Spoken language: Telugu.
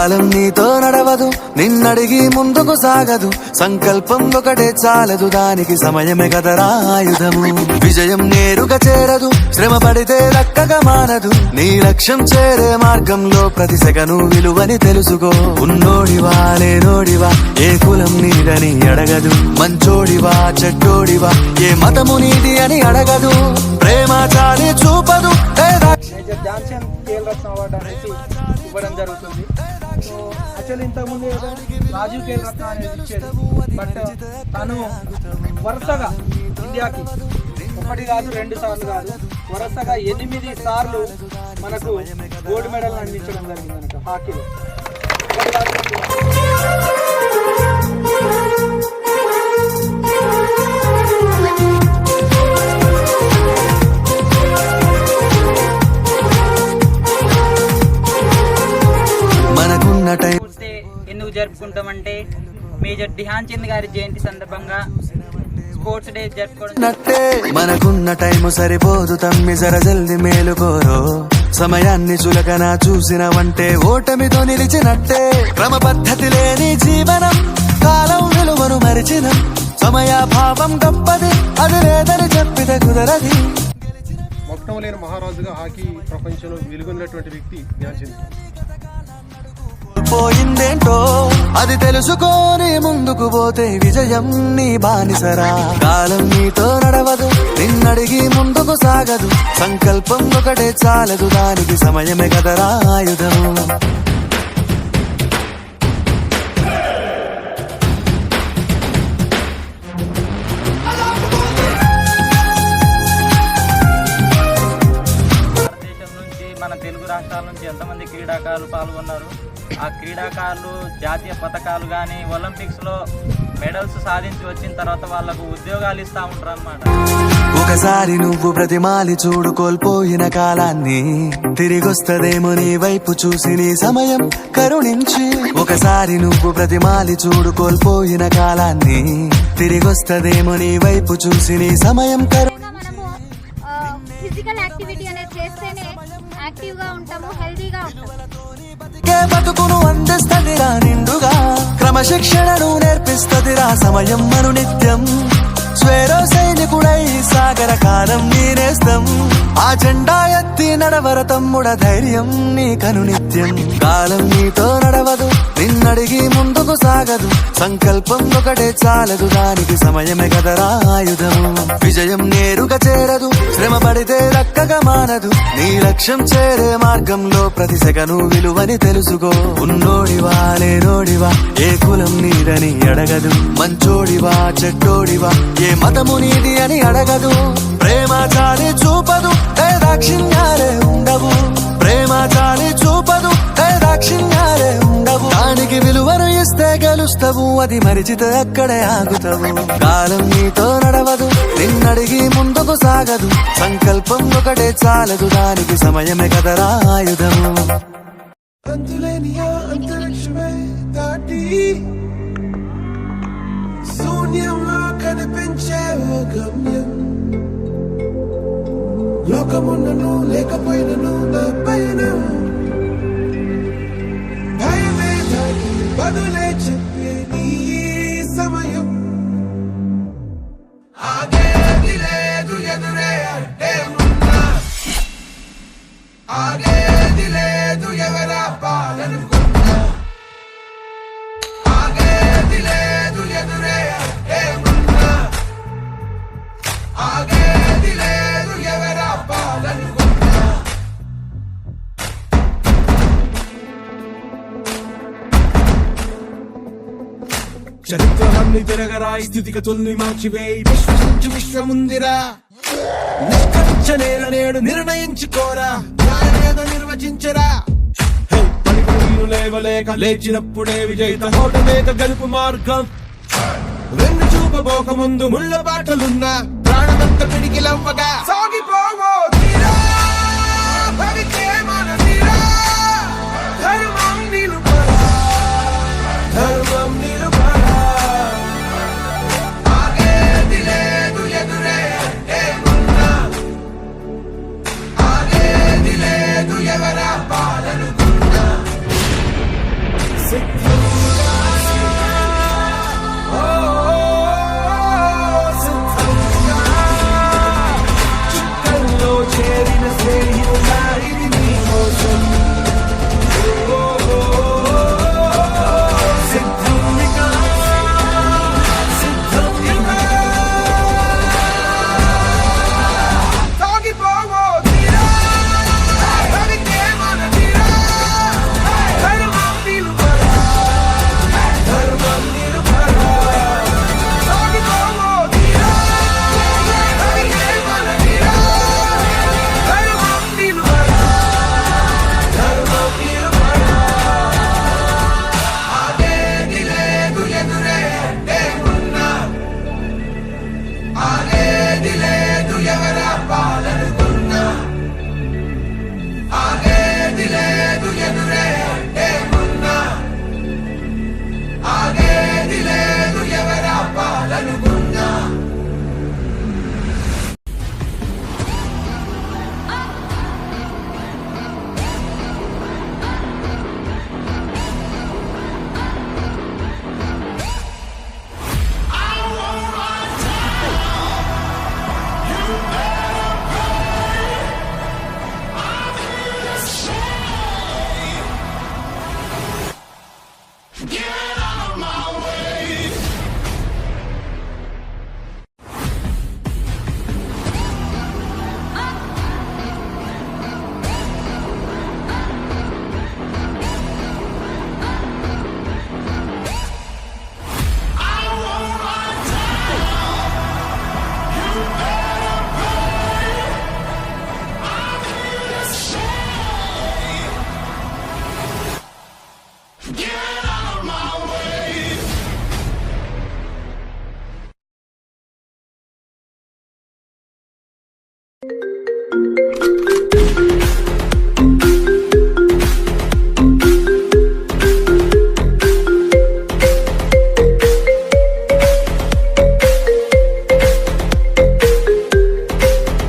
కాలం నీతో నడవదు, నిన్నడిగి ముందుకు సాగదు. సంకల్పం ఒకటే చాలదు, దానికి సమయమే కదరా ఆయుధము. విజయం నేరుగా చేరదు, శ్రమ పడితే దక్కగా మానదు. నీ లక్ష్యం చేరే మార్గంలో ప్రతి సెకను విలువని తెలుసుకో. ఉన్నోడివా లేనోడివా, ఏ కులం నీదని అడగదు. మంచోడివా చెడ్డోడివా, ఏ మతము నీది అని అడగదు. ప్రేమ చాలి చూపదు లేదా ఇవ్వడం జరుగుతుంది. సో యాక్చువల్లీ ఇంతకుముందు రాజీవ్ ఖేల్ రత్న అనేది ఇచ్చేది, బట్ తను వరుసగా ఇండియాకి ఒకటి కాదు 2 సార్లు కాదు, వరుసగా 8 సార్లు మనకు గోల్డ్ మెడల్ అందించడం జరిగింది మనకు హాకీలో. ఎందుకు జరుపుకుంటామంటే మేజర్ ధ్యాన్ చంద్ గారి జయంతి సందర్భంగా స్పోర్ట్స్ డే జరుపుకోవడం. మనకున్న టైము సరిపోదు తమ్మి, జర జల్ది మేలుకోరో. సమయాన్ని చులకన చూసినవంటే ఓటమితో నిలిచినట్టే. క్రమ పద్ధతి లేని జీవనం, కాలం విలువను మరిచిన. సమయాభావం గొప్పది, అది లేదని చెప్పితే కుదరది. మొత్తం లేని మహారాజుగా హాకీ ప్రపంచంలో వెలుగొన్నటువంటి వ్యక్తి ధ్యాన్ చంద్. పోయిందేంటో అది తెలుసుకొని ముందుకు పోతే విజయం నీ బానిసరా. కాలం నీతో నడవదు, నిన్నడిగి ముందుకు సాగదు. సంకల్పం ఒకటే చాలదు, దానికి సమయమే కదరా ఆయుధము. భారతదేశం నుంచి మన తెలుగు రాష్ట్రాల నుంచి ఎంతమంది క్రీడాకారులు పాల్గొన్నారు. ఆ క్రీడాకారులు జాతీయ పథకాలు కానీ ఒలింపిక్స్ లో మెడల్స్ సాధించి వచ్చిన తర్వాత వాళ్ళకు ఉద్యోగాలు ఇస్తా ఉంటారు అన్నమాట. ఒకసారి నువ్వు ప్రతిమాలి చూడు కోల్పోయిన కాలాన్ని, తిరిగొస్తదేమో నీ వైపు చూసి నీ సమయం కరుణించి. ఒకసారి నువ్వు ప్రతిమాలి చూడు కోల్పోయిన కాలాన్ని, తిరిగొస్తదేమో నీ వైపు చూసి నీ సమయం ఫిజికల్ యాక్టివిటీ అనేది చేస్తేనే యాక్టివ్ గా ఉంటాము, హెల్దీగా ఉంటాము. బతుకును అందిస్తదిరా నిండుగా, క్రమశిక్షణను నేర్పిస్తదిరా సమయం మను నిత్యం. స్వేరో సైనికుడై సాగర కాలం నీనేస్తం. ఆ జెండా ఎత్తి నడవర తమ్ముడ, ధైర్యం నీ కను నిత్యం. కాలం నీతో నడవదు, నిన్నడిగి ముందుకు సాగదు. సంకల్పం ఒకటే చాలదు, దానికి సమయమే కదరా ఆయుధము. విజయం నేరుగా చేరదు, శ్రమ పడితే దక్కగా మానదు. నీ లక్ష్యం చేరే మార్గంలో ప్రతి సెకను విలువని తెలుసుకో. ఉన్నోడివా లేనోడివా, ఏ కులం నీదని అడగదు. మంచోడివా చెడ్డోడివా, ఏ మతము నీది అని అడగదు. ప్రేమ చాలి చూపదు, దాక్షిణ్యాలే ఉండవు. ప్రేమ చాలి చూపదు, దాక్షిణ్యాలే ఉండవు. దానికి విలువను ఇస్తే గెలుస్తావు, అది మరిచితే అక్కడే ఆగుతావు. కాలం నీతో నడవదు, నిన్నడిగి ముందుకు సాగదు. సంకల్పం ఒకటే చాలదు, దానికి సమయమే కదరా ఆయుధము. అంతరిక్షమే దాటి శూన్యంలో కనిపించే ఓ గమ్యం. లోకమున్నను లేకపోయినను నా పైన భయమే దాటి బదులే చెప్పే నీ సమయం. ఆగేది లేదు ఎదురే అంటే ఉన్నా, ఆగేది లేదు ఎవరా పాలనుకున్నా. ఆగేది లేదు ఎదురే అంటే ఉన్నా, ఆగేది లేదు ఎవరా పాలనుకున్నా. చరిత్రలన్నీ తిరగరా, స్థితిగతుల్ని మార్చివేయి. విశ్వసించు విశ్వముందిరా, నిష్కరించలేన నేడు నిర్ణయించుకోరా. న్యాయమేదో నిర్వచించరా. లేవలేక లేచినప్పుడే విజయిత హోటలేక గెలుపు మార్గం. వెన్ను చూపబోక ముందు ముళ్ళ బాటలున్నా, ప్రాణమంత పిడికిలవ్వగా సాగిపో.